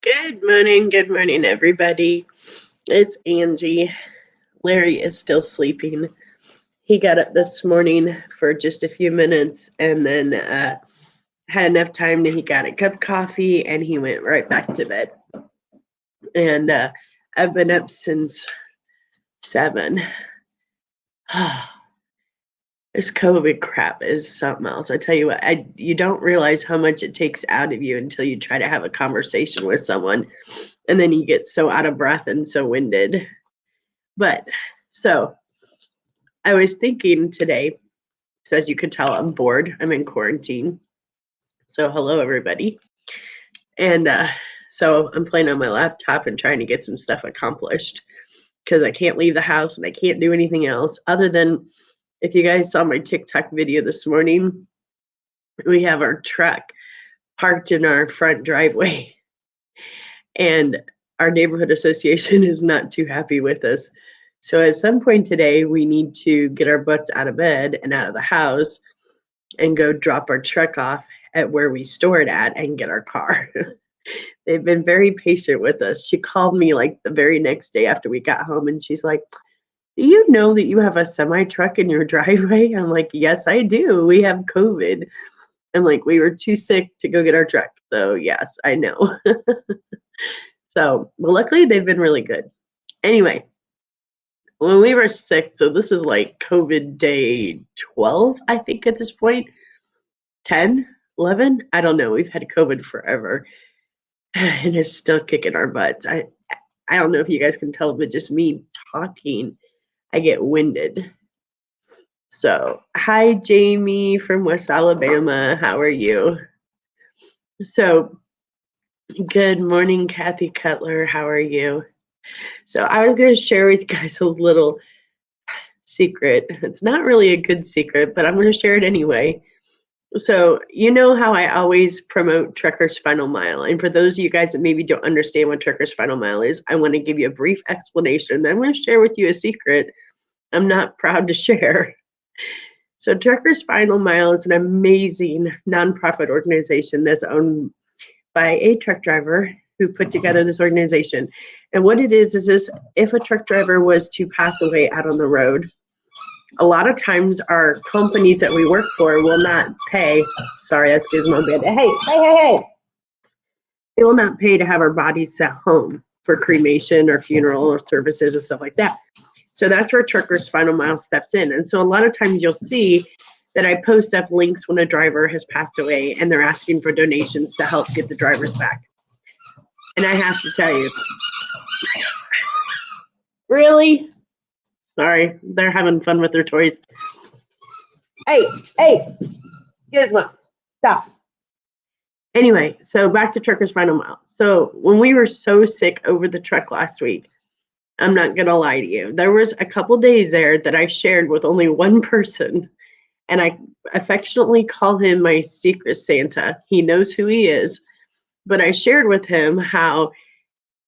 Good morning, everybody. It's Angie. Larry is still sleeping. He got up this morning for just a few minutes and then had enough time that he got a cup of coffee and he went right back to bed. And I've been up since 7. This COVID crap is something else. I tell you what, you don't realize how much it takes out of you until you try to have a conversation with someone, and then you get so out of breath and so winded. But so I was thinking today, so as you could tell, I'm bored. I'm in quarantine. So hello, everybody. And so I'm playing on my laptop and trying to get some stuff accomplished because I can't leave the house and I can't do anything else other than, if you guys saw my TikTok video this morning, we have our truck parked in our front driveway. And our neighborhood association is not too happy with us. So at some point today, we need to get our butts out of bed and out of the house and go drop our truck off at where we store it at and get our car. They've been very patient with us. She called me like the very next day after we got home and she's like, "Do you know that you have a semi truck in your driveway?" I'm like, "Yes, I do. We have COVID." I'm like, "We were too sick to go get our truck." So yes, I know. So, well, luckily they've been really good. Anyway, when we were sick, so this is like COVID day 12, I think at this point, 10, 11, I don't know. We've had COVID forever and it's still kicking our butts. I don't know if you guys can tell, but just me talking, I get winded. So, hi, Jamie from West Alabama. How are you? So, good morning, Kathy Cutler. How are you? So, I was going to share with you guys a little secret. It's not really a good secret, but I'm going to share it anyway. So, you know how I always promote Trucker's Final Mile. And for those of you guys that maybe don't understand what Trucker's Final Mile is, I want to give you a brief explanation. Then I'm going to share with you a secret I'm not proud to share. So Trucker's Final Mile is an amazing nonprofit organization that's owned by a truck driver who put together this organization. And what it is this, if a truck driver was to pass away out on the road, a lot of times our companies that we work for will not pay. Sorry, that's Gizmo Band. Hey. They will not pay to have our bodies sent home for cremation or funeral or services and stuff like that. So that's where Trucker's Final Mile steps in. And so a lot of times you'll see that I post up links when a driver has passed away and they're asking for donations to help get the drivers back. And I have to tell you, really? Sorry, they're having fun with their toys. Hey, Gizmo, stop. Anyway, so back to Trucker's Final Mile. So when we were so sick over the truck last week, I'm not going to lie to you, there was a couple days there that I shared with only one person, and I affectionately call him my secret Santa. He knows who he is, but I shared with him how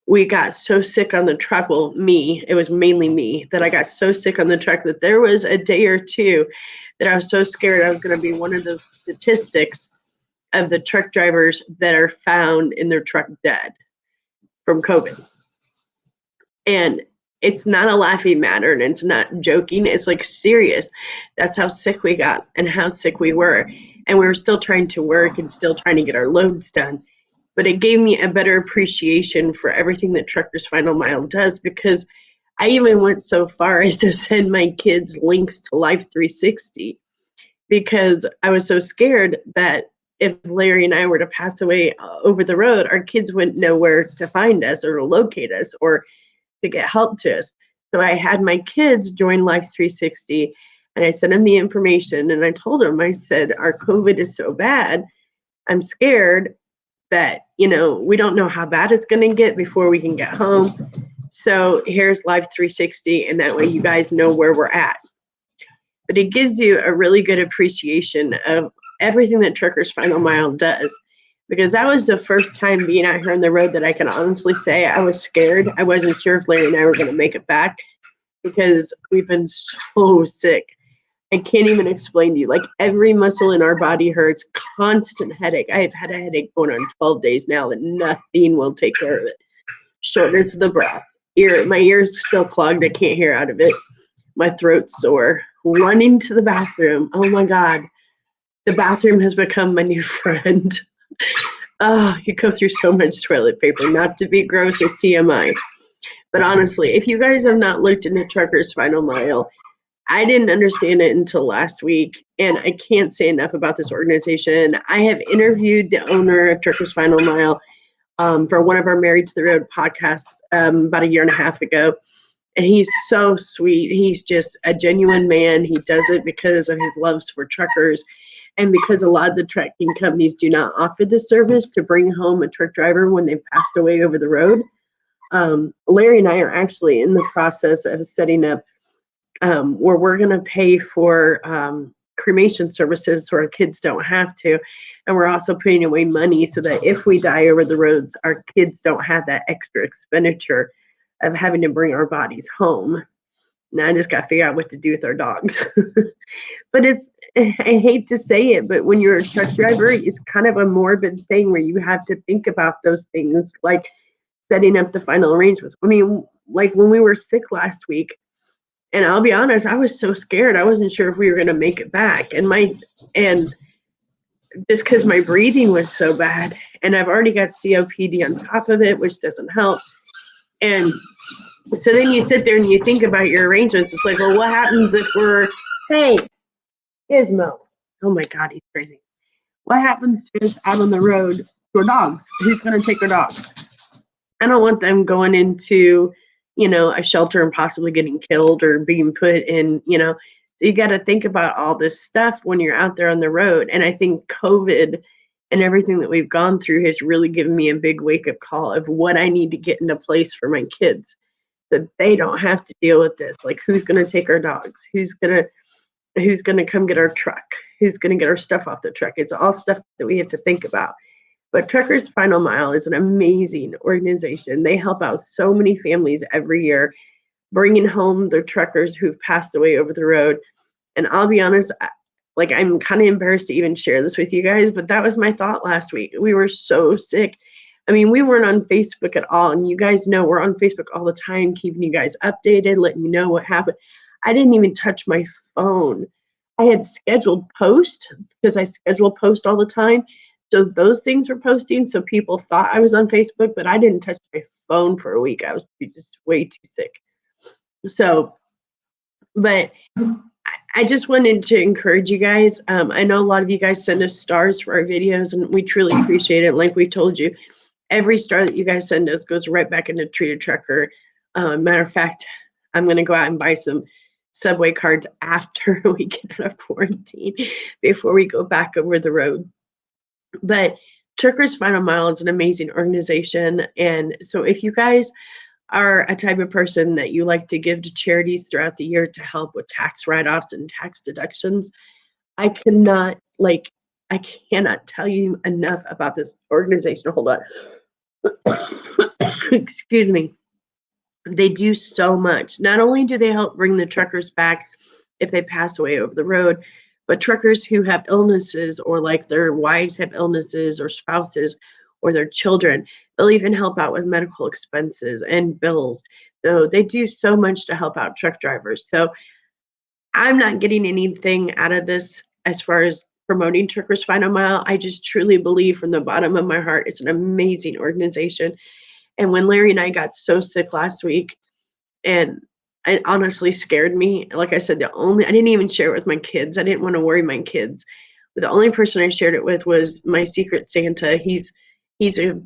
we got so sick on the truck. Well, it was mainly me, that I got so sick on the truck that there was a day or two that I was so scared I was going to be one of those statistics of the truck drivers that are found in their truck dead from COVID. And it's not a laughing matter and it's not joking. It's like serious. That's how sick we got and how sick we were. And we were still trying to work and still trying to get our loads done. But it gave me a better appreciation for everything that Trucker's Final Mile does, because I even went so far as to send my kids links to Life 360 because I was so scared that if Larry and I were to pass away over the road, our kids wouldn't know where to find us or to locate us or to get help to us. So I had my kids join Life 360 and I sent them the information and I told them, I said, our COVID is so bad, I'm scared that, we don't know how bad it's going to get before we can get home. So here's Life 360, and that way you guys know where we're at. But it gives you a really good appreciation of everything that Trucker's Final Mile does. Because that was the first time being out here on the road that I can honestly say I was scared. I wasn't sure if Larry and I were going to make it back because we've been so sick. I can't even explain to you. Like every muscle in our body hurts, constant headache. I have had a headache going on 12 days now that nothing will take care of it. Shortness of the breath. My ear's still clogged. I can't hear out of it. My throat's sore. Running to the bathroom. Oh my God. The bathroom has become my new friend. Oh, you go through so much toilet paper, not to be gross with TMI. But honestly, if you guys have not looked into Truckers Final Mile, I didn't understand it until last week, and I can't say enough about this organization. I have interviewed the owner of Truckers Final Mile for one of our Married to the Road podcasts about a year and a half ago, and he's so sweet. He's just a genuine man. He does it because of his loves for truckers, and because a lot of the trucking companies do not offer this service to bring home a truck driver when they've passed away over the road. Larry and I are actually in the process of setting up where we're going to pay for cremation services so our kids don't have to. And we're also putting away money so that if we die over the roads, our kids don't have that extra expenditure of having to bring our bodies home. Now I just got to figure out what to do with our dogs. But I hate to say it, but when you're a truck driver, it's kind of a morbid thing where you have to think about those things, like setting up the final arrangements. I mean, like when we were sick last week, and I'll be honest, I was so scared. I wasn't sure if we were going to make it back. And just because my breathing was so bad, and I've already got COPD on top of it, which doesn't help. And so then you sit there and you think about your arrangements. It's like, well, what happens if hey, Gizmo. Oh my God, he's crazy. What happens to us out on the road to our dogs? Who's going to take our dogs? I don't want them going into, a shelter and possibly getting killed or being put in, so you got to think about all this stuff when you're out there on the road. And I think COVID and everything that we've gone through has really given me a big wake-up call of what I need to get into place for my kids, that they don't have to deal with this. Like, who's going to take our dogs? Who's going to come get our truck? Who's going to get our stuff off the truck? It's all stuff that we have to think about. But Truckers Final Mile is an amazing organization. They help out so many families every year, bringing home their truckers who've passed away over the road. And I'll be honest, I'm kind of embarrassed to even share this with you guys, but that was my thought last week. We were so sick. I mean, we weren't on Facebook at all. And you guys know we're on Facebook all the time, keeping you guys updated, letting you know what happened. I didn't even touch my phone. I had scheduled post because I schedule post all the time. So those things were posting. So people thought I was on Facebook, but I didn't touch my phone for a week. I was just way too sick. So, but I just wanted to encourage you guys. I know a lot of you guys send us stars for our videos, and we truly appreciate it. Like we told you, every star that you guys send us goes right back into Treated Trucker. Matter of fact, I'm going to go out and buy some Subway cards after we get out of quarantine before we go back over the road. But Truckers Final Mile is an amazing organization. And so if you guys are a type of person that you like to give to charities throughout the year to help with tax write-offs and tax deductions, I cannot tell you enough about this organization. Hold on. Excuse me. They do so much. Not only do they help bring the truckers back if they pass away over the road, but truckers who have illnesses, or like their wives have illnesses or spouses or their children, they'll even help out with medical expenses and bills. So they do so much to help out truck drivers. So I'm not getting anything out of this as far as promoting Truckers Final Mile. I just truly believe from the bottom of my heart it's an amazing organization. And when Larry and I got so sick last week, and it honestly scared me. Like I said, I didn't even share it with my kids. I didn't want to worry my kids. But the only person I shared it with was my secret Santa. He's a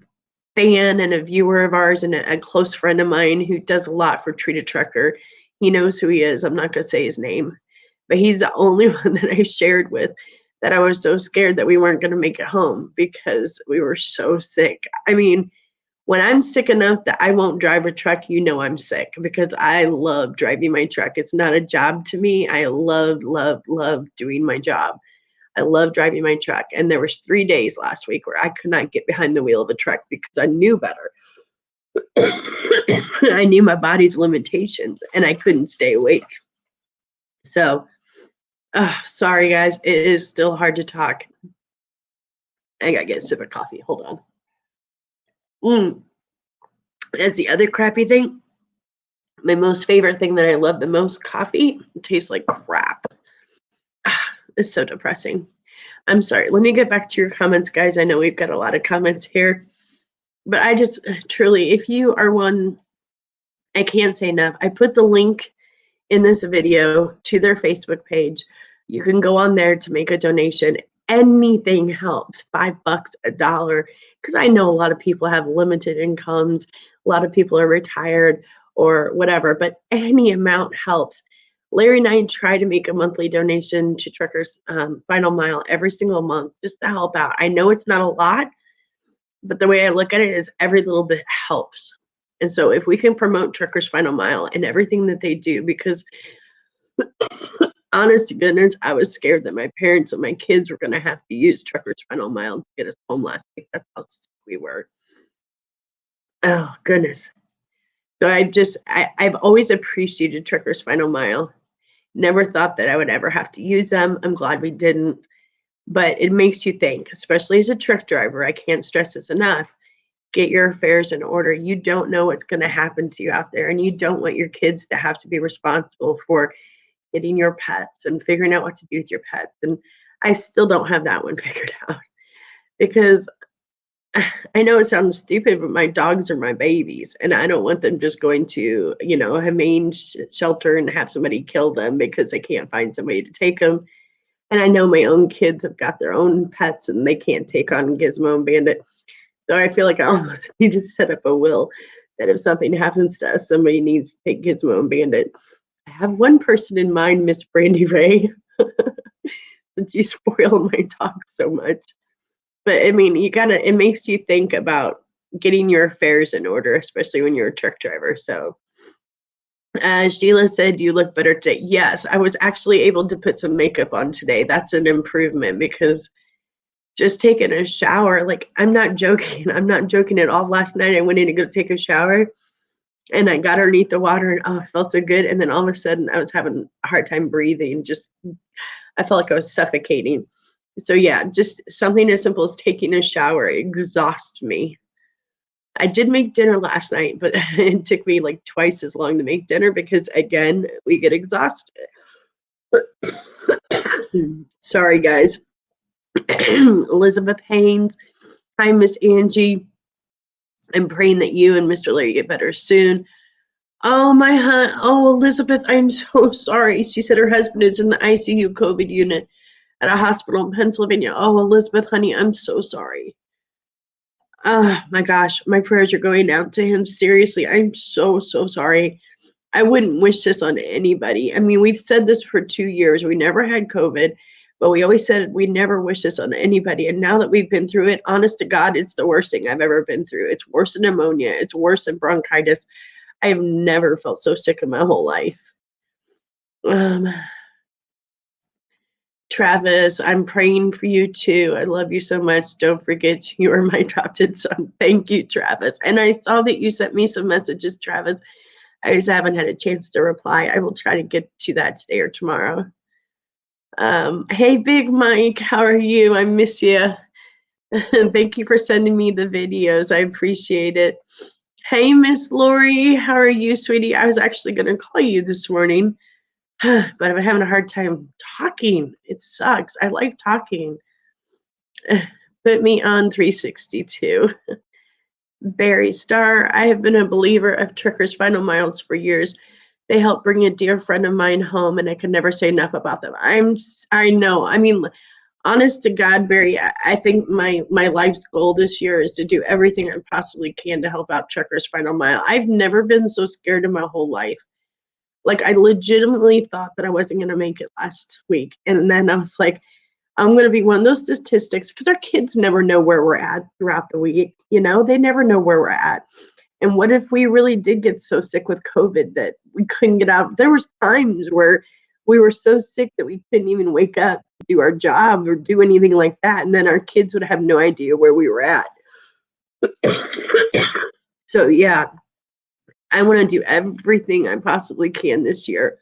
fan and a viewer of ours, and a close friend of mine who does a lot for Treated Trucker. He knows who he is. I'm not going to say his name, but he's the only one that I shared with, that I was so scared that we weren't going to make it home because we were so sick. I mean, when I'm sick enough that I won't drive a truck, I'm sick, because I love driving my truck. It's not a job to me. I love, love, love doing my job. I love driving my truck. And there was 3 days last week where I could not get behind the wheel of a truck because I knew better. I knew my body's limitations and I couldn't stay awake. So Sorry, guys. It is still hard to talk. I gotta get a sip of coffee. Hold on. That's the other crappy thing. My most favorite thing that I love the most, coffee, it tastes like crap. It's so depressing. I'm sorry. Let me get back to your comments, guys. I know we've got a lot of comments here, but I just truly, if you are one, I can't say enough. I put the link in this video to their Facebook page. You can go on there to make a donation. Anything helps. $5, $1, because I know a lot of people have limited incomes. A lot of people are retired or whatever, but any amount helps. Larry and I try to make a monthly donation to Truckers Final Mile every single month just to help out. I know it's not a lot, but the way I look at it is every little bit helps. And so if we can promote Truckers Final Mile and everything that they do, because honest to goodness, I was scared that my parents and my kids were going to have to use Truckers Final Mile to get us home last week. That's how sick we were. Oh, goodness. So I've always appreciated Truckers Final Mile. Never thought that I would ever have to use them. I'm glad we didn't. But it makes you think, especially as a truck driver. I can't stress this enough. Get your affairs in order. You don't know what's going to happen to you out there, and you don't want your kids to have to be responsible for getting your pets and figuring out what to do with your pets. And I still don't have that one figured out because I know it sounds stupid, but my dogs are my babies, and I don't want them just going to, a humane shelter and have somebody kill them because they can't find somebody to take them. And I know my own kids have got their own pets and they can't take on Gizmo and Bandit. So I feel like I almost need to set up a will that if something happens to us, somebody needs to take Gizmo and Bandit. I have one person in mind, Miss Brandy Ray, since you spoil my talk so much. But I mean, it makes you think about getting your affairs in order, especially when you're a truck driver. So Sheila said, you look better today. Yes, I was actually able to put some makeup on today. That's an improvement because just taking a shower, like I'm not joking. I'm not joking at all. Last night I went in to go take a shower and I got underneath the water and it felt so good. And then all of a sudden I was having a hard time breathing. I felt like I was suffocating. So yeah, just something as simple as taking a shower exhausts me. I did make dinner last night, but it took me like twice as long to make dinner because again, we get exhausted. Sorry, guys. Elizabeth Haynes. Hi, Miss Angie. I'm praying that you and Mr. Larry get better soon. Oh, Elizabeth, I'm so sorry. She said her husband is in the ICU COVID unit at a hospital in Pennsylvania. Oh, Elizabeth, honey, I'm so sorry. Oh my gosh, my prayers are going out to him. Seriously, I'm so, so sorry. I wouldn't wish this on anybody. I mean, we've said this for 2 years. We never had COVID, but we always said we never wish this on anybody. And now that we've been through it, honest to God, it's the worst thing I've ever been through. It's worse than pneumonia. It's worse than bronchitis. I have never felt so sick in my whole life. Travis, I'm praying for you too. I love you so much. Don't forget you are my adopted son. Thank you, Travis. And I saw that you sent me some messages, Travis. I just haven't had a chance to reply. I will try to get to that today or tomorrow. Hey, Big Mike, how are you? I miss you. Thank you for sending me the videos. I appreciate it. Hey, Miss Lori, how are you, sweetie? I was actually going to call you this morning, but I'm having a hard time talking. It sucks. I like talking. Put me on 362. Barry Star, I have been a believer of Truckers Final Miles for years. They helped bring a dear friend of mine home, and I can never say enough about them. I know. I mean, honest to God, Barry, I think my life's goal this year is to do everything I possibly can to help out Truckers Final Mile. I've never been so scared in my whole life. Like, I legitimately thought that I wasn't going to make it last week. And then I was like, I'm going to be one of those statistics because our kids never know where we're at throughout the week. They never know where we're at. And what if we really did get so sick with COVID that we couldn't get out? There was times where we were so sick that we couldn't even wake up to do our job or do anything like that. And then our kids would have no idea where we were at. So yeah, I want to do everything I possibly can this year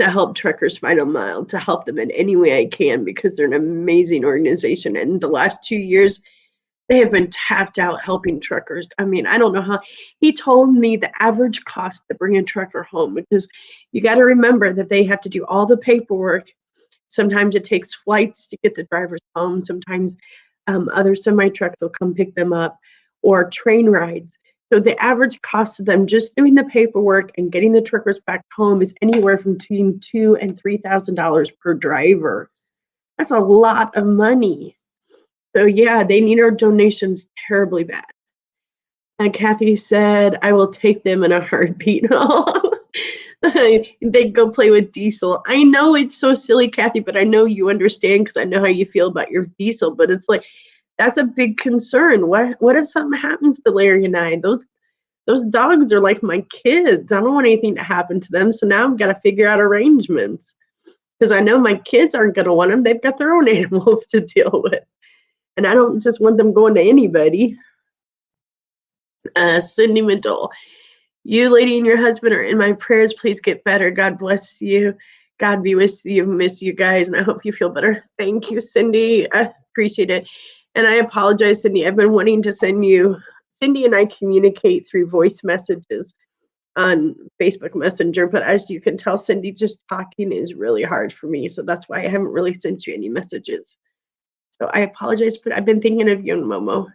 to help Truckers Final Mile, to help them in any way I can, because they're an amazing organization. And the last 2 years, they have been tapped out helping truckers. I mean, I don't know how. He told me the average cost to bring a trucker home, because you got to remember that they have to do all the paperwork. Sometimes it takes flights to get the drivers home. Sometimes other semi-trucks will come pick them up, or train rides. So the average cost of them just doing the paperwork and getting the truckers back home is anywhere from between $2,000 and $3,000 per driver. That's a lot of money. So yeah, they need our donations terribly bad. And Kathy said, I will take them in a heartbeat. They go play with Diesel. I know it's so silly, Kathy, but I know you understand, because I know how you feel about your Diesel. But it's like, that's a big concern. What if something happens to Larry and I? Those dogs are like my kids. I don't want anything to happen to them. So now I've got to figure out arrangements, because I know my kids aren't going to want them. They've got their own animals to deal with. And I don't just want them going to anybody. Cindy Midole, you, lady, and your husband are in my prayers. Please get better. God bless you. God be with you. Miss you guys, and I hope you feel better. Thank you, Cindy. I appreciate it. And I apologize, Cindy. I've been wanting to send you. Cindy and I communicate through voice messages on Facebook Messenger, but as you can tell, Cindy, just talking is really hard for me. So that's why I haven't really sent you any messages. So I apologize, but I've been thinking of you and Momo.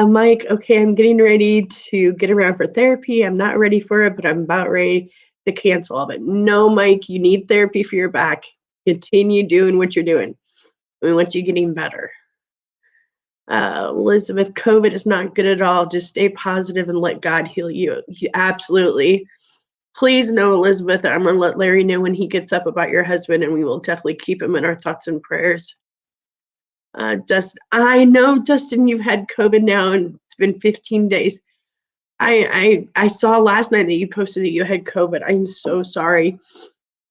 Mike, okay, I'm getting ready to get around for therapy. I'm not ready for it, but I'm about ready to cancel all of it. No, Mike, you need therapy for your back. Continue doing what you're doing. We want you getting better. Elizabeth, COVID is not good at all. Just stay positive and let God heal you. Absolutely. Please know, Elizabeth, I'm going to let Larry know when he gets up about your husband, and we will definitely keep him in our thoughts and prayers. Dustin, I know, Dustin, you've had COVID now, and it's been 15 days. I saw last night that you posted that you had COVID. I'm so sorry.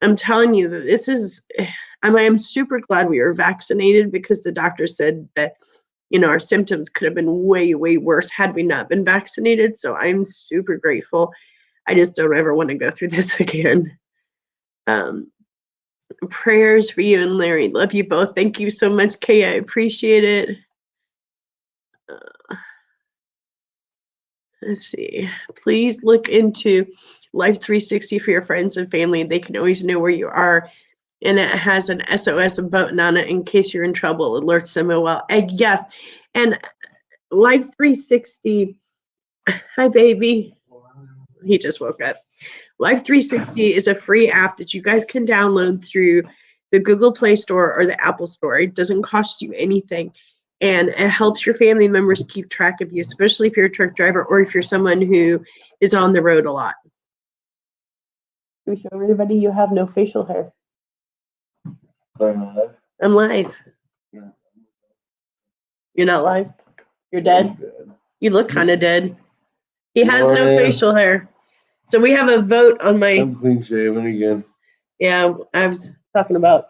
I'm telling you that this is, I'm super glad we were vaccinated, because the doctor said that, our symptoms could have been way, way worse had we not been vaccinated. So I'm super grateful. I just don't ever want to go through this again. Prayers for you and Larry. Love you both. Thank you so much, Kay. I appreciate it. Let's see. Please look into Life 360 for your friends and family. They can always know where you are. And it has an SOS button on it in case you're in trouble. It alerts them as well. And yes. And Life 360. Hi, baby. He just woke up. Life 360 is a free app that you guys can download through the Google Play Store or the Apple Store. It doesn't cost you anything. And it helps your family members keep track of you, especially if you're a truck driver or if you're someone who is on the road a lot. Can we show everybody you have no facial hair? I'm live. Yeah. You're not live? You're dead? You look kind of dead. He has no facial hair. So we have a vote on my... I'm clean shaven again. Yeah, I was talking about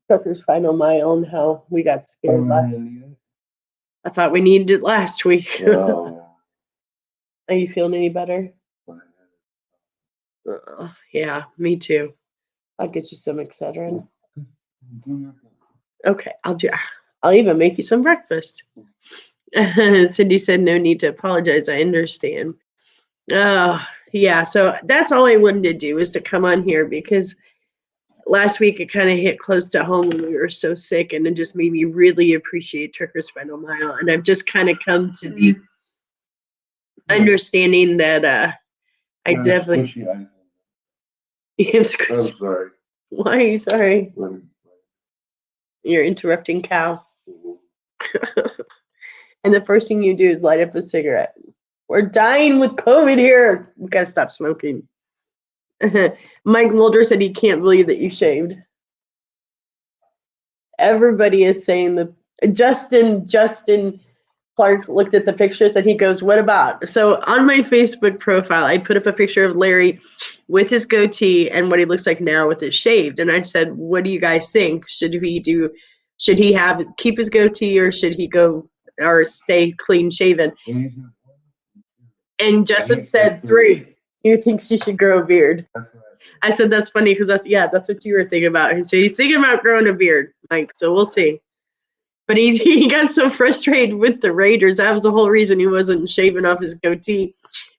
Truckers Final Mile and how we got scared last week. I thought we needed it last week. Are you feeling any better? Yeah, me too. I'll get you some Excedrin. Okay, I'll even make you some breakfast. Cindy said no need to apologize. I understand. Yeah, so that's all I wanted to do, is to come on here, because last week it kind of hit close to home when we were so sick, and it just made me really appreciate Truckers Final Mile. And I've just kind of come to the understanding that I definitely... I'm sorry. Why are you sorry? You're interrupting Cal. And the first thing you do is light up a cigarette. We're dying with COVID here. We gotta stop smoking. Mike Mulder said he can't believe that you shaved. Everybody is saying that. Justin Clark looked at the pictures and he goes, what about? So on my Facebook profile, I put up a picture of Larry with his goatee and what he looks like now with his shaved. And I said, what do you guys think? Should he keep his goatee, or should he go or stay clean shaven? And Justin said 3. He thinks he should grow a beard. I said that's funny because that's what you were thinking about. So he's thinking about growing a beard, Mike. So we'll see. But he got so frustrated with the Raiders. That was the whole reason he wasn't shaving off his goatee,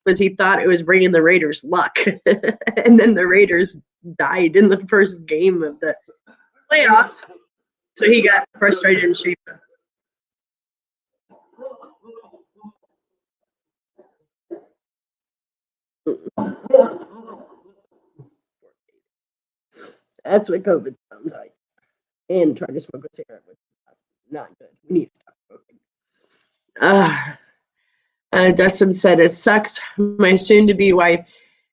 was he thought it was bringing the Raiders luck. And then the Raiders died in the first game of the playoffs. So he got frustrated and shaved. That's what COVID sounds like. And trying to smoke a cigarette, which is not good. We need to stop smoking. Dustin said, it sucks. My soon-to-be wife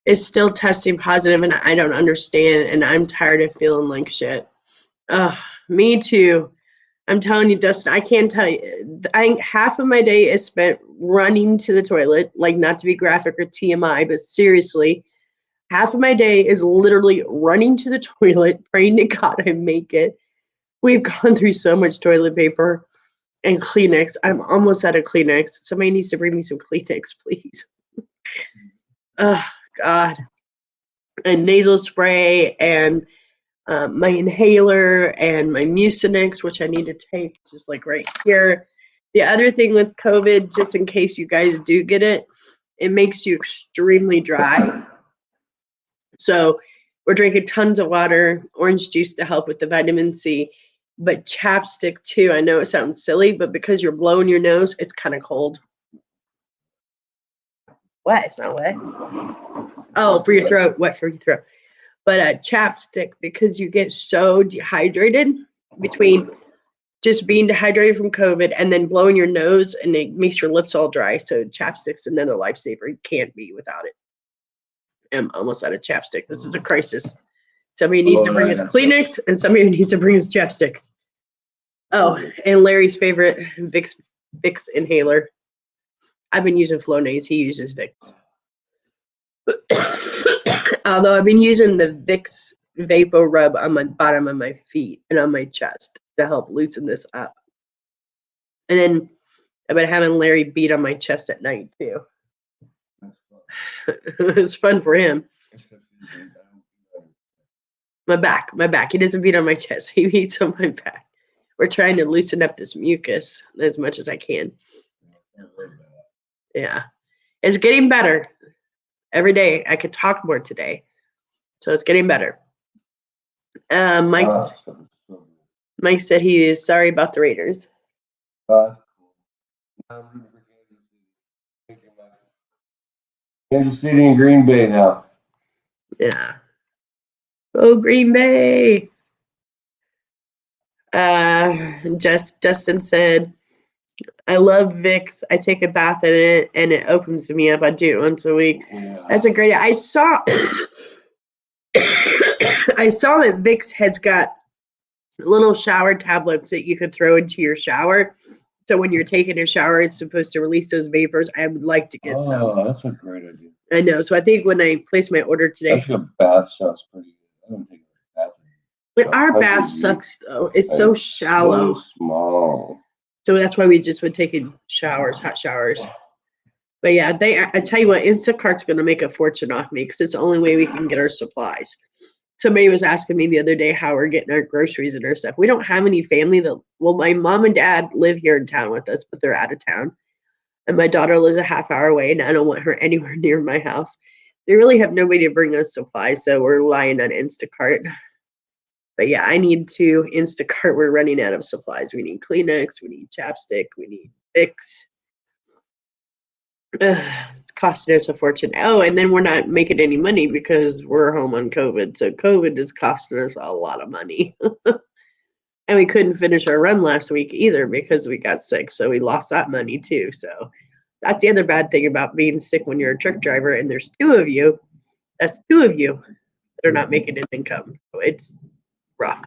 is still testing positive, and I don't understand, and I'm tired of feeling like shit. Me too. I'm telling you, Dustin, I can't tell you. Half of my day is spent running to the toilet, like not to be graphic or TMI, but seriously, half of my day is literally running to the toilet, praying to God I make it. We've gone through so much toilet paper and Kleenex. I'm almost out of Kleenex. Somebody needs to bring me some Kleenex, please. Oh, God. And nasal spray and my inhaler and my Mucinex, which I need to take, just like right here. The other thing with COVID, just in case you guys do get it, it makes you extremely dry. So we're drinking tons of water, orange juice to help with the vitamin C, but chapstick too. I know it sounds silly, but because you're blowing your nose, it's kind of cold. Wet? It's not wet. Oh, for your throat, wet for your throat. But chapstick, because you get so dehydrated between just being dehydrated from COVID and then blowing your nose, and it makes your lips all dry. So chapstick's another lifesaver. You can't be without it. I'm almost out of chapstick. This is a crisis. Somebody needs to bring us Kleenex, and somebody needs to bring us chapstick. Oh, and Larry's favorite Vicks inhaler. I've been using Flonase. He uses Vicks. Although I've been using the Vicks Vapo Rub on my bottom of my feet and on my chest to help loosen this up. And then I've been having Larry beat on my chest at night too. It's fun for him. My back. He doesn't beat on my chest. He beats on my back. We're trying to loosen up this mucus as much as I can. Yeah. It's getting better. Every day. I could talk more today. So it's getting better. Mike said he is sorry about the Raiders. Kansas City and Green Bay now. Yeah. Oh, Green Bay. Justin said, I love Vicks. I take a bath in it and it opens me up. I do it once a week. Yeah. That's a great. I saw that Vicks has got little shower tablets that you could throw into your shower. So when you're taking a shower, it's supposed to release those vapors. I would like to get some. Oh, that's a great idea. I know. So I think when I place my order today. Actually, a bath sounds pretty good. I don't think a bath. But our bath sucks though. It's so shallow. So small. So that's why we just would take in showers, hot showers. But yeah, I tell you what, Instacart's going to make a fortune off me because it's the only way we can get our supplies. Somebody was asking me the other day how we're getting our groceries and our stuff. We don't have any family my mom and dad live here in town with us, but they're out of town. And my daughter lives a half hour away, and I don't want her anywhere near my house. They really have nobody to bring us supplies, so we're relying on Instacart. But yeah, I need to Instacart. We're running out of supplies. We need Kleenex. We need chapstick. We need Vicks. It's costing us a fortune. Oh, and then we're not making any money because we're home on COVID. So COVID is costing us a lot of money. And we couldn't finish our run last week either because we got sick. So we lost that money too. So that's the other bad thing about being sick when you're a truck driver and there's two of you. That's two of you that are not making an income. So it's rough.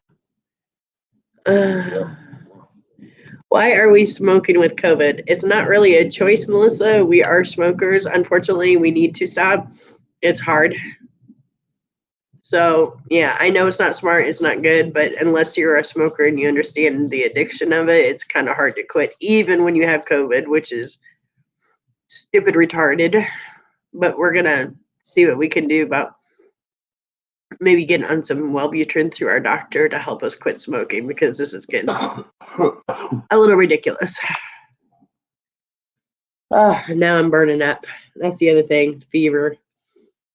Why are we smoking with COVID? It's not really a choice, Melissa. We are smokers. Unfortunately, we need to stop. It's hard. So, yeah, I know it's not smart. It's not good. But unless you're a smoker and you understand the addiction of it, it's kind of hard to quit, even when you have COVID, which is stupid retarded. But we're going to see what we can do about maybe getting on some Wellbutrin through our doctor to help us quit smoking, because this is getting a little ridiculous. Now I'm burning up. That's the other thing, fever.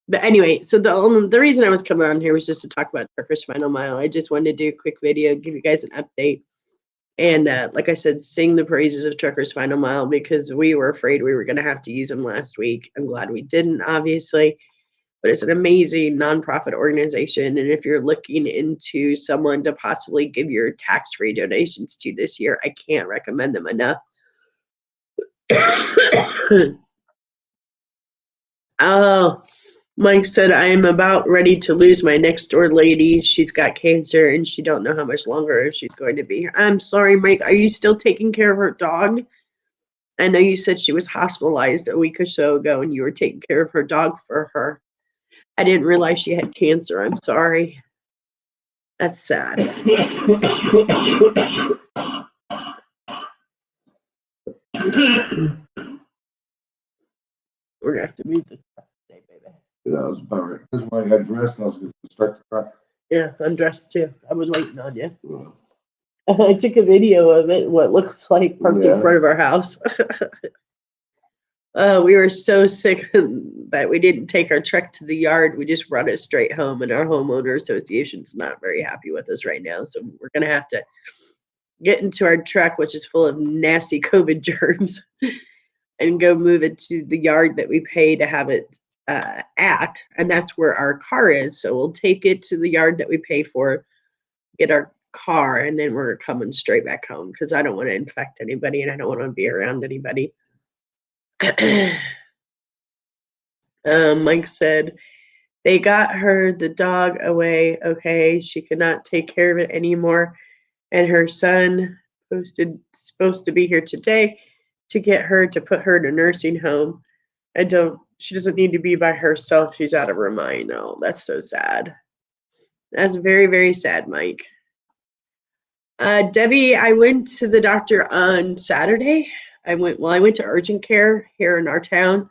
But anyway, so the reason I was coming on here was just to talk about Truckers Final Mile. I just wanted to do a quick video, give you guys an update. And like I said, sing the praises of Truckers Final Mile, because we were afraid we were going to have to use them last week. I'm glad we didn't, obviously. But it's an amazing nonprofit organization. And if you're looking into someone to possibly give your tax-free donations to this year, I can't recommend them enough. Oh, Mike said, I am about ready to lose my next door lady. She's got cancer and she don't know how much longer she's going to be here. I'm sorry, Mike. Are you still taking care of her dog? I know you said she was hospitalized a week or so ago and you were taking care of her dog for her. I didn't realize she had cancer. I'm sorry. That's sad. We're gonna have to mute this today, baby. Yeah, I was about right. That's why I got dressed and I was going to start the truck. Yeah, I'm dressed too. I was waiting on you. Yeah. I took a video of it, what looks like parked in front of our house. We were so sick that we didn't take our truck to the yard. We just brought it straight home, and our homeowner association's not very happy with us right now. So we're going to have to get into our truck, which is full of nasty COVID germs, and go move it to the yard that we pay to have it at. And that's where our car is. So we'll take it to the yard that we pay for, get our car, and then we're coming straight back home, because I don't want to infect anybody and I don't want to be around anybody. Mike said they got her the dog away. Okay, she could not take care of it anymore, and her son supposed to be here today to get her to put her in a nursing home. She doesn't need to be by herself. She's out of her mind. Oh, that's so sad. That's very, very sad, Mike. Debbie, I went to the doctor on Saturday. I went to urgent care here in our town,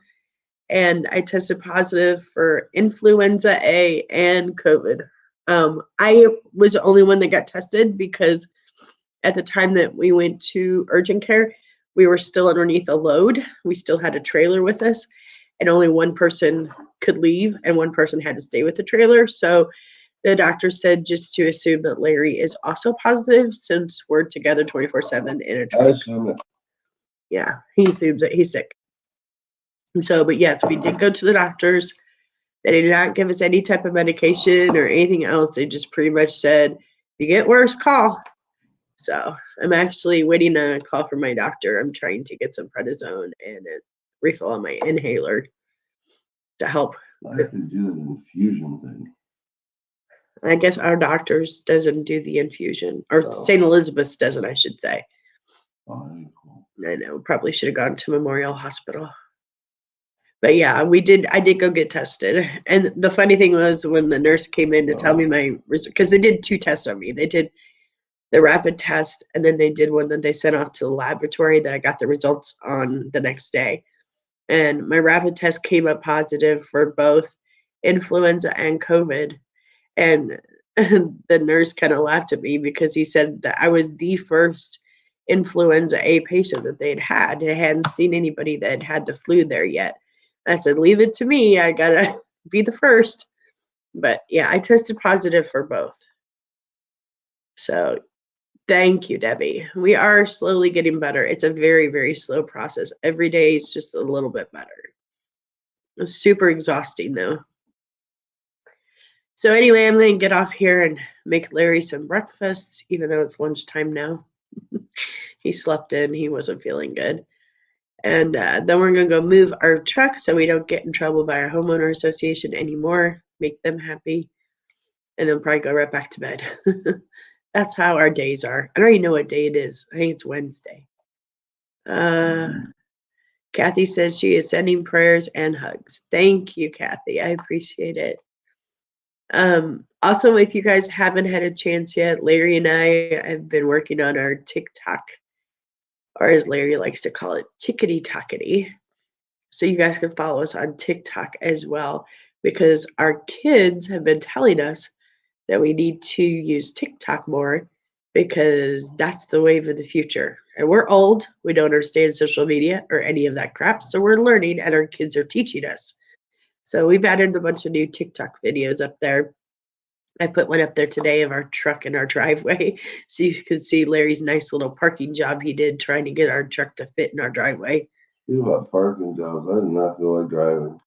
and I tested positive for influenza A and COVID. I was the only one that got tested, because at the time that we went to urgent care, we were still underneath a load. We still had a trailer with us, and only one person could leave and one person had to stay with the trailer. So the doctor said just to assume that Larry is also positive, since we're together 24/7 in a truck. I assume it. Yeah, he assumes that he's sick. And so, but yes, we did go to the doctors. They did not give us any type of medication or anything else. They just pretty much said, if you get worse, call. So I'm actually waiting on a call from my doctor. I'm trying to get some prednisone and a refill on my inhaler to help. I could do an infusion thing. I guess our doctors doesn't do the infusion, or Oh. St. Elizabeth's doesn't, I should say. Oh, that'd be cool. I know, probably should have gone to Memorial Hospital. But yeah, I did go get tested. And the funny thing was, when the nurse came in to tell me my results, because they did 2 tests on me. They did the rapid test, and then they did one that they sent off to the laboratory that I got the results on the next day. And my rapid test came up positive for both influenza and COVID. And the nurse kind of laughed at me, because he said that I was the first influenza A patient that they'd had. They hadn't seen anybody that had the flu there yet. I said, leave it to me. I gotta be the first. But yeah, I tested positive for both. So thank you, Debbie. We are slowly getting better. It's a very, very slow process. Every day is just a little bit better. It's super exhausting though. So anyway, I'm going to get off here and make Larry some breakfast, even though it's lunchtime now. He slept in. He wasn't feeling good. And then we're going to go move our truck so we don't get in trouble by our homeowner association anymore, make them happy, and then probably go right back to bed. That's how our days are. I don't even know what day it is. I think it's Wednesday. Kathy says she is sending prayers and hugs. Thank you, Kathy. I appreciate it. Also, if you guys haven't had a chance yet, Larry and I have been working on our TikTok, or as Larry likes to call it, chickadee tockety. So you guys can follow us on TikTok as well. because our kids have been telling us that we need to use TikTok more because that's the wave of the future. And we're old, we don't understand social media or any of that crap, so we're learning and our kids are teaching us. So we've added a bunch of new TikTok videos up there. I put one up there today of our truck in our driveway so you could see Larry's nice little parking job he did trying to get our truck to fit in our driveway. Think about parking jobs. I do not feel like driving.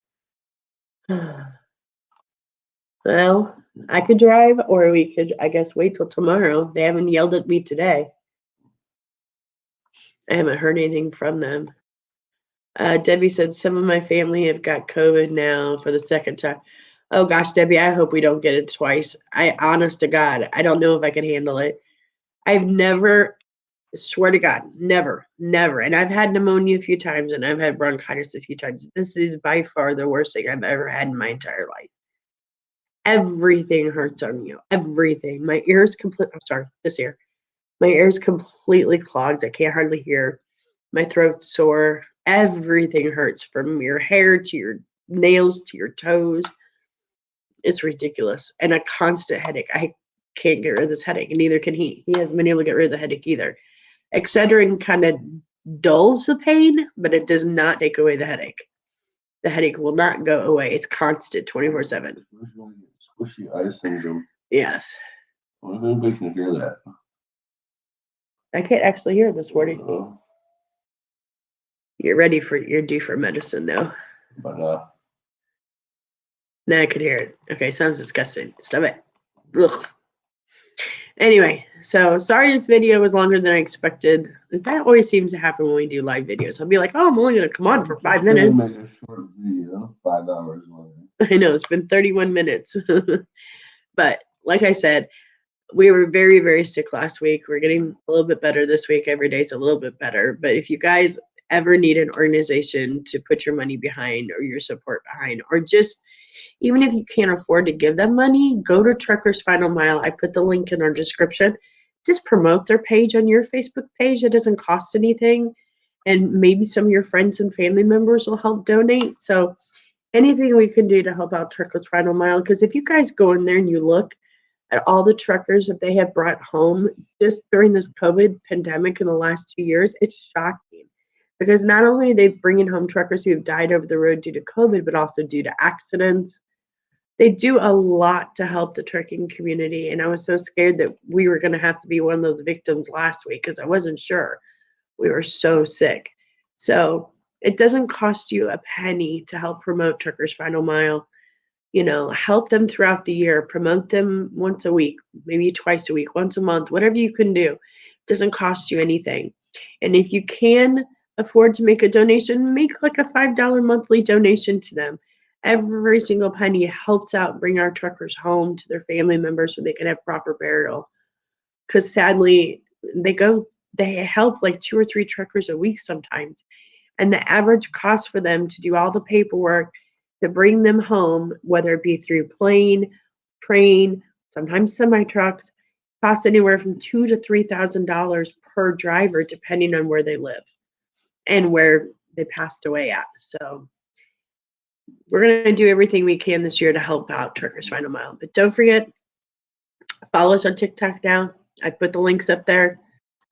Well, I could drive, or we could, I guess, wait till tomorrow. They haven't yelled at me today. I haven't heard anything from them. Debbie said some of my family have got COVID now for the second time. Oh gosh, Debbie, I hope we don't get it twice. Honest to God, I don't know if I can handle it. I've never, swear to God, never. And I've had pneumonia a few times and I've had bronchitis a few times. This is by far the worst thing I've ever had in my entire life. Everything hurts on you. Everything. My ears this ear. My ear's completely clogged. I can't hardly hear. My throat's sore. Everything hurts from your hair to your nails to your toes. It's ridiculous. And a constant headache. I can't get rid of this headache, and neither can he. He hasn't been able to get rid of the headache either. Excedrin kind of dulls the pain, but it does not take away the headache. The headache will not go away. It's constant 24/7. Squishy eye syndrome. Yes. I wonder if anybody can hear that. I can't actually hear this morning. Oh, You're due for medicine though. but Now I could hear it. Okay, sounds disgusting. Stop it. Ugh. Anyway, so sorry this video was longer than I expected. That always seems to happen when we do live videos. I'll be like, oh, I'm only going to come on for 5 minutes. Make a short video, 5 hours later. I know, it's been 31 minutes. But like I said, we were very, very sick last week. We're getting a little bit better this week. Every day it's a little bit better. But if you guys ever need an organization to put your money behind or your support behind, or just even if you can't afford to give them money, go to Truckers Final Mile. I put the link in our description. Just promote their page on your Facebook page. It doesn't cost anything. And maybe some of your friends and family members will help donate. So anything we can do to help out Truckers Final Mile. Because if you guys go in there and you look at all the truckers that they have brought home just during this COVID pandemic in the last 2 years, it's shocking. Because not only are they bringing home truckers who have died over the road due to COVID, but also due to accidents. They do a lot to help the trucking community. And I was so scared that we were going to have to be one of those victims last week because I wasn't sure. We were so sick. So it doesn't cost you a penny to help promote Truckers Final Mile. You know, help them throughout the year, promote them once a week, maybe twice a week, once a month, whatever you can do. It doesn't cost you anything. And if you can afford to make a donation, make like a $5 monthly donation to them. Every single penny helps out bring our truckers home to their family members so they can have proper burial. Because sadly, they help like 2 or 3 truckers a week sometimes. And the average cost for them to do all the paperwork to bring them home, whether it be through plane, train, sometimes semi trucks, costs anywhere from $2,000 to $3,000 per driver, depending on where they live and where they passed away at. So we're going to do everything we can this year to help out Truckers Final Mile. But don't forget, follow us on TikTok now. I put the links up there.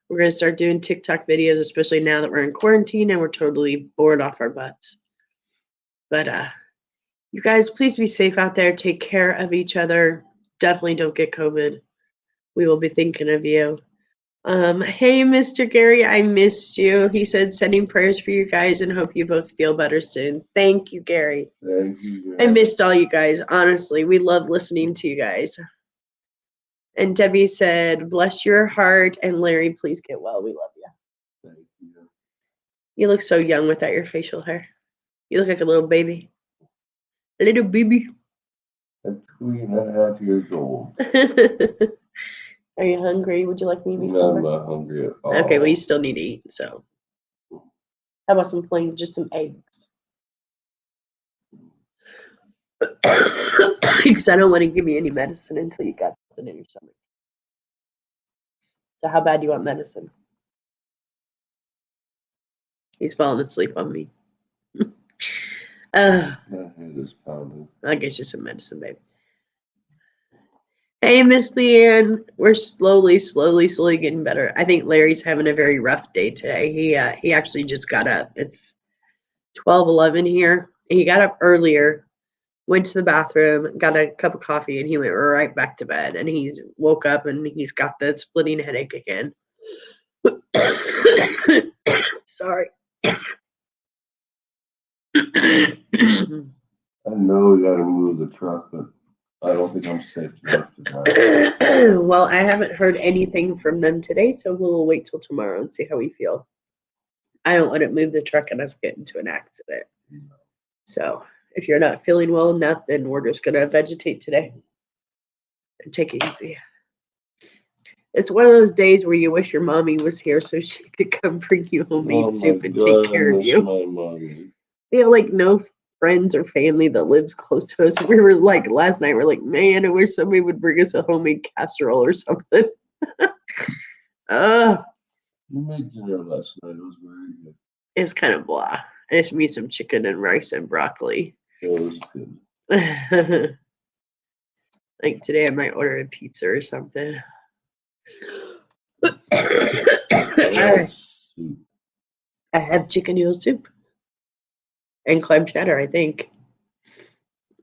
We're going to start doing TikTok videos, especially now that we're in quarantine and we're totally bored off our butts. But you guys, please be safe out there. Take care of each other. Definitely don't get COVID. We will be thinking of you. Hey, Mr. Gary, I missed you. He said sending prayers for you guys and hope you both feel better soon. Thank you, Gary. Thank you. I missed all you guys. Honestly, we love listening to you guys. And Debbie said, bless your heart. And Larry, please get well. We love you. Thank you. You look so young without your facial hair. You look like a little baby. A little baby. I'm 2.5 years old. Are you hungry? Would you like me to be No, I'm somewhere? not hungry at all. Okay, well, you still need to eat, so. How about just some eggs? Because I don't want to give you any medicine until you got something in your stomach. So how bad do you want medicine? He's falling asleep on me. Uh, My head is pounding. I'll get you some medicine, babe. Hey, Miss Leanne, we're slowly getting better. I think Larry's having a very rough day today. He actually just got up. It's 12:11 here. He got up earlier, went to the bathroom, got a cup of coffee, and he went right back to bed. And he's woke up and he's got that splitting headache again. Sorry. I know we gotta move the truck, but I don't think I'm safe enough to drive. Well, I haven't heard anything from them today, so we'll wait till tomorrow and see how we feel. I don't want to move the truck and us get into an accident. So if you're not feeling well enough, then we're just gonna vegetate today and take it easy. It's one of those days where you wish your mommy was here so she could come bring you homemade soup and take care of you. My mommy. We have like no friends or family that lives close to us. We were like last night, we're like, man, I wish somebody would bring us a homemade casserole or something. You made dinner last night. It was very good. It was kind of blah. I just made some chicken and rice and broccoli. It was good. Like today I might order a pizza or something. I have chicken noodle soup and clam chowder, I think.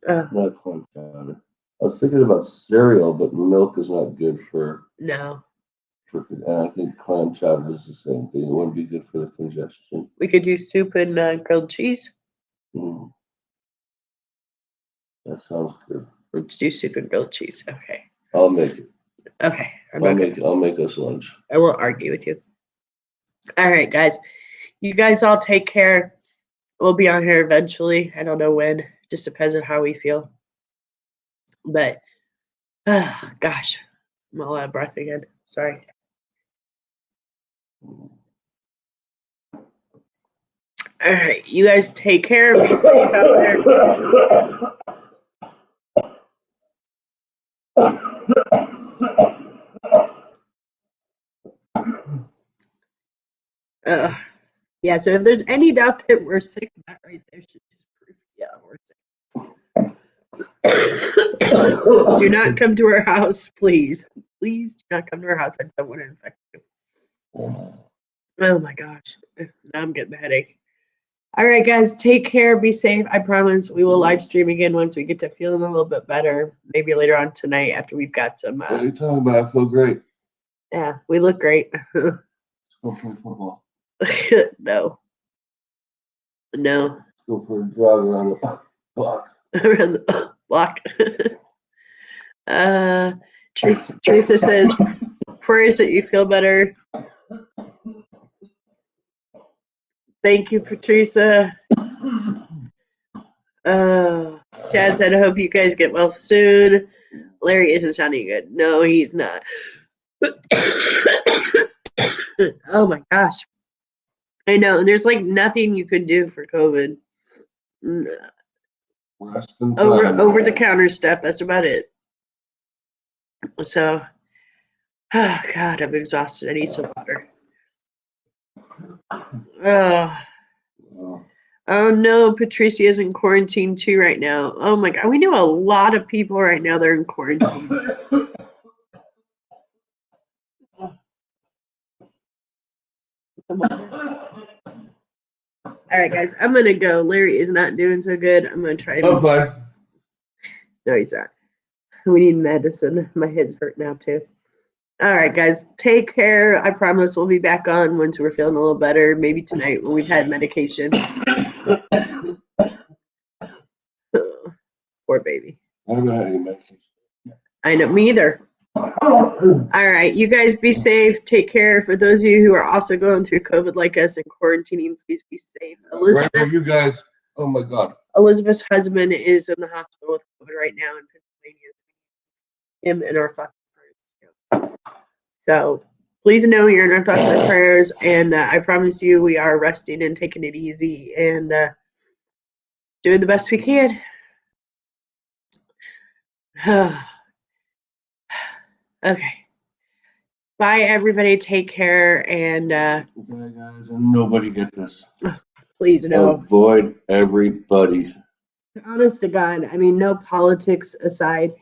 Not clam chowder. I was thinking about cereal, but milk is not good for. No. And I think clam chowder is the same thing. It wouldn't be good for the congestion. We could do soup and grilled cheese. Mm. That sounds good. Let's do soup and grilled cheese. Okay. I'll make it. Okay. I'll make us lunch. I won't argue with you. All right, guys. You guys all take care. We'll be on here eventually. I don't know when. Just depends on how we feel. But, gosh, I'm all out of breath again. Sorry. All right, you guys take care. Be safe out there. Yeah, so if there's any doubt that we're sick, that right there should just prove, yeah, we're sick. Do not come to our house, please. Please do not come to our house. I don't want to infect you. Oh my gosh. Now I'm getting the headache. All right, guys, take care. Be safe. I promise we will live stream again once we get to feeling a little bit better. Maybe later on tonight after we've got some. What are you talking about? I feel great. Yeah, we look great. Let's go for football. No. Let's go for a jog around the block. Around the block. Teresa says, prayers that you feel better. Thank you, Patricia. Chad said, I hope you guys get well soon. Larry isn't sounding good. No, he's not. Oh my gosh. I know. There's like nothing you could do for COVID. Over the counter stuff. That's about it. So, oh God, I'm exhausted. I need some water. Oh no, Patricia's in quarantine too right now. Oh my God, we know a lot of people right now that are in quarantine. All right, guys, I'm gonna go. Larry is not doing so good. I'm gonna try. I'm fine. No, he's not. We need medicine. My head's hurt now too. All right, guys, take care. I promise we'll be back on once we're feeling a little better. Maybe tonight when we've had medication. Poor baby. I haven't had any medication. I know, me either. All right, you guys be safe. Take care. For those of you who are also going through COVID like us and quarantining, please be safe. Elizabeth, right, you guys. Oh my God. Elizabeth's husband is in the hospital with COVID right now in Pennsylvania. Him and our thoughts and prayers. So please know you're in our thoughts and prayers. And I promise you, we are resting and taking it easy and doing the best we can. Okay. Bye, everybody. Take care. And Bye, guys. And nobody get this. Please no. Avoid everybody. Honest to God, I mean, no politics aside.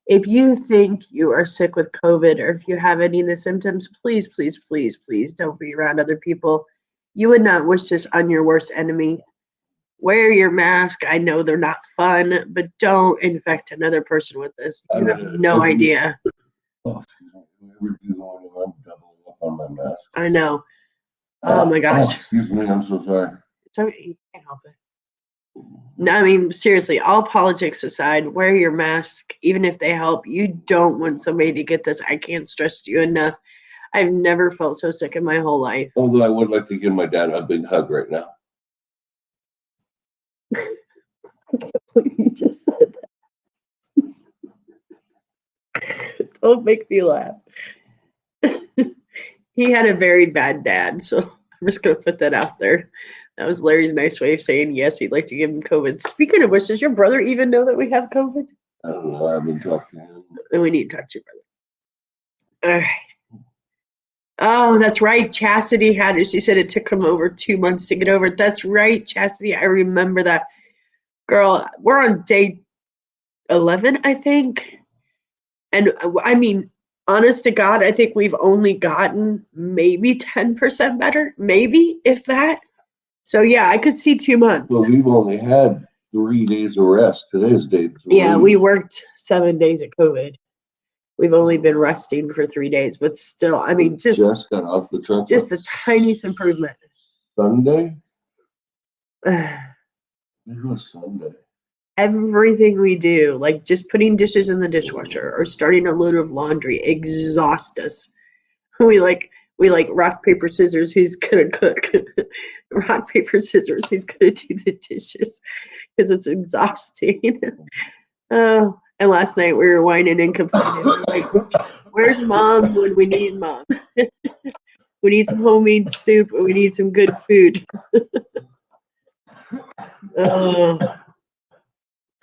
If you think you are sick with COVID or if you have any of the symptoms, please, please, please, please don't be around other people. You would not wish this on your worst enemy. Wear your mask. I know they're not fun, but don't infect another person with this. You have no idea. Oh, excuse me. Whenever you go anywhere, I'm doubling up on my mask. I know. Oh my gosh. Excuse me, I'm so sorry. It's okay. You can't help it. No, I mean, seriously, all politics aside, wear your mask, even if they help. You don't want somebody to get this. I can't stress to you enough. I've never felt so sick in my whole life. Although I would like to give my dad a big hug right now. You just said that. Don't make me laugh. He had a very bad dad, so I'm just going to put that out there. That was Larry's nice way of saying yes, he'd like to give him COVID. Speaking of which, does your brother even know that we have COVID? I don't know. I haven't talked to him. Then we need to talk to your brother. All right. Oh, that's right. Chastity had it. She said it took him over 2 months to get over it. That's right, Chastity. I remember that. Girl, we're on day 11, I think. And I mean, honest to God, I think we've only gotten maybe 10% better. Maybe, if that. So, yeah, I could see 2 months. Well, we've only had 3 days of rest. Today's day 3. Yeah, we worked 7 days at COVID. We've only been resting for 3 days, but still, I mean, just got off the truck. Just a tiniest improvement. Sunday? It was Sunday. Everything we do, like just putting dishes in the dishwasher or starting a load of laundry, exhaust us. We like rock, paper, scissors, who's gonna cook? Rock, paper, scissors, who's gonna do the dishes? Because it's exhausting. Oh, and last night we were whining and complaining. We're like, where's mom when we need mom? We need some homemade soup and we need some good food. All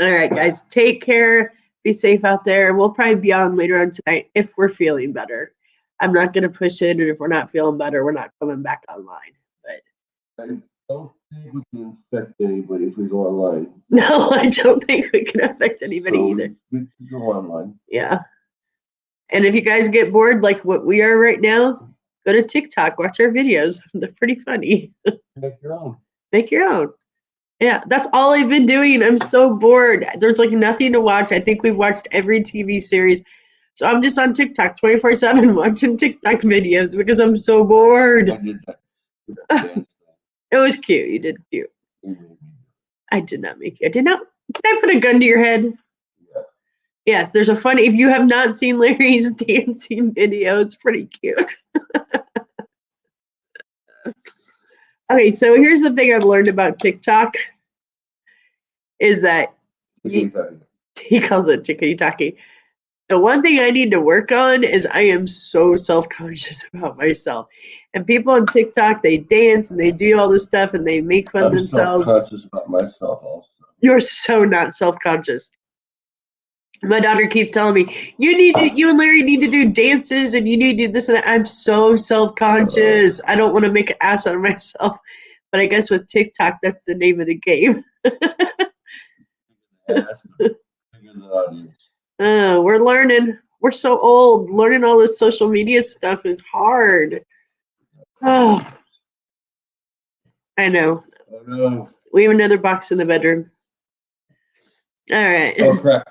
right, guys, take care. Be safe out there. We'll probably be on later on tonight if we're feeling better. I'm not going to push it, and if we're not feeling better, we're not coming back online. But I don't think we can infect anybody if we go online. no, I don't think we can affect anybody either. We can go online. Yeah. And if you guys get bored like what we are right now, go to TikTok, watch our videos. They're pretty funny. Make your own. Make your own. Yeah, that's all I've been doing. I'm so bored. There's like nothing to watch. I think we've watched every TV series. So I'm just on TikTok 24/7 watching TikTok videos because I'm so bored. I did that. It was cute. You did cute. I did not make you. I did not. Did I put a gun to your head? Yeah. Yes, there's a funny. If you have not seen Larry's dancing video, it's pretty cute. Okay, so here's the thing I've learned about TikTok is that he calls it TikTok. The one thing I need to work on is I am so self-conscious about myself. And people on TikTok, they dance and they do all this stuff and they make fun of themselves. I'm self-conscious about myself also. You're so not self-conscious. My daughter keeps telling me, you and Larry need to do dances and you need to do this and that. I'm so self-conscious. I don't want to make an ass out of myself. But I guess with TikTok, that's the name of the game. We're learning. We're so old. Learning all this social media stuff is hard. Oh, I know. Oh, no. We have another box in the bedroom. All right. Oh, crap.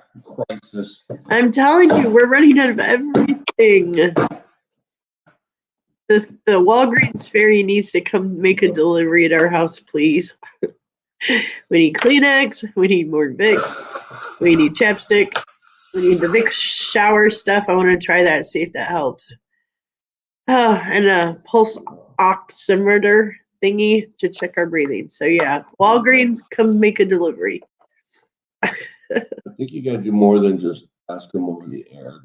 Crisis. I'm telling you, we're running out of everything. The Walgreens fairy needs to come make a delivery at our house, please. We need Kleenex. We need more Vicks. We need chapstick. We need the Vicks shower stuff. I want to try that, see if that helps. Oh, and a pulse oximeter thingy to check our breathing. So yeah, Walgreens, come make a delivery. I think you got to do more than just ask them over the air.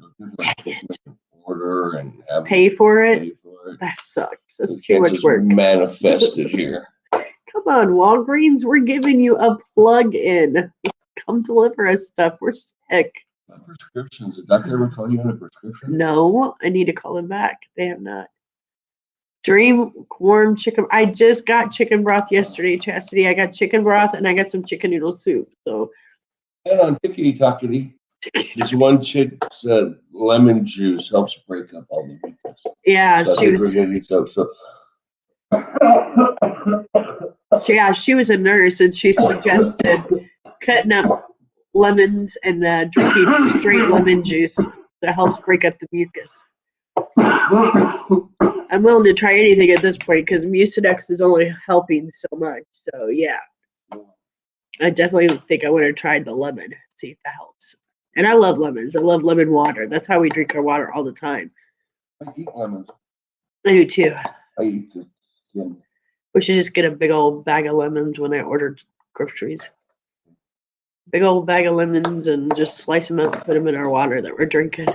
Order and have pay for it. Pay for it. That sucks. That's too much work. Manifested here. Come on, Walgreens, we're giving you a plug-in. Come deliver us stuff. We're sick. My prescriptions. Did doctor ever call you on a prescription? No, I need to call them back. They have not. Dream warm chicken. I just got chicken broth yesterday, Chastity. I got chicken broth and I got some chicken noodle soup. So And on tickety tockety, this one chick's lemon juice helps break up all the mucus. yeah, So I she think was. we're gonna eat some. So Yeah, she was a nurse and she suggested cutting up lemons and drinking straight lemon juice that helps break up the mucus. I'm willing to try anything at this point because Mucinex is only helping so much. So yeah, I definitely think I would have tried the lemon, see if that helps. And I love lemons. I love lemon water. That's how we drink our water all the time. I eat lemons. I do too. I eat the skin. We should just get a big old bag of lemons when I ordered groceries. Big old bag of lemons and just slice them up and put them in our water that we're drinking.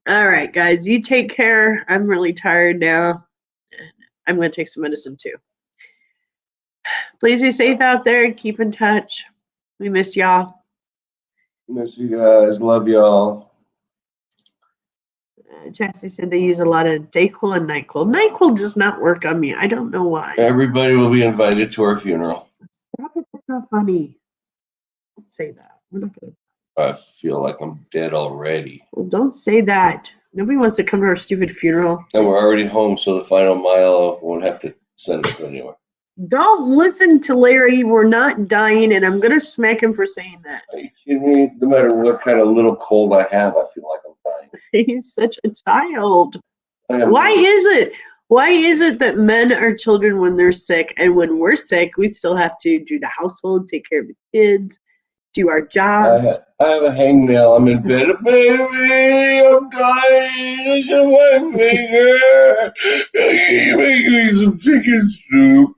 All right, guys, you take care. I'm really tired now. I'm going to take some medicine too. Please be safe out there and keep in touch. We miss y'all. Miss you guys. Love y'all. Chastity said they use a lot of Dayquil and NyQuil. NyQuil does not work on me. I don't know why. Everybody will be invited to our funeral. Stop it. That's not funny. Don't say that. We're not going to. I feel like I'm dead already. Well, don't say that. Nobody wants to come to our stupid funeral. And we're already home, so the final mile won't have to send us anywhere. Don't listen to Larry. We're not dying, and I'm going to smack him for saying that. Are you kidding me? No matter what kind of little cold I have, I feel like I'm dying. He's such a child. I have Why is it? Why is it that men are children when they're sick, and when we're sick, we still have to do the household, take care of the kids, do our jobs? I have a hangnail. I'm in bed. Baby, I'm dying. Look at my finger. Can you make me some chicken soup?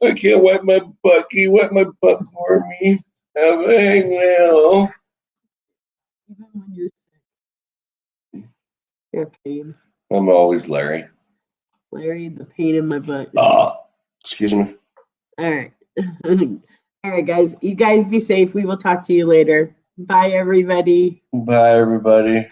I can't wipe my butt. Can you wipe my butt for me? I have a hangnail. Even when you're sick. Your pain. I'm always Larry. Larry, the pain in my butt. Excuse me. All right. All right, guys. You guys be safe. We will talk to you later. Bye, everybody. Bye, everybody.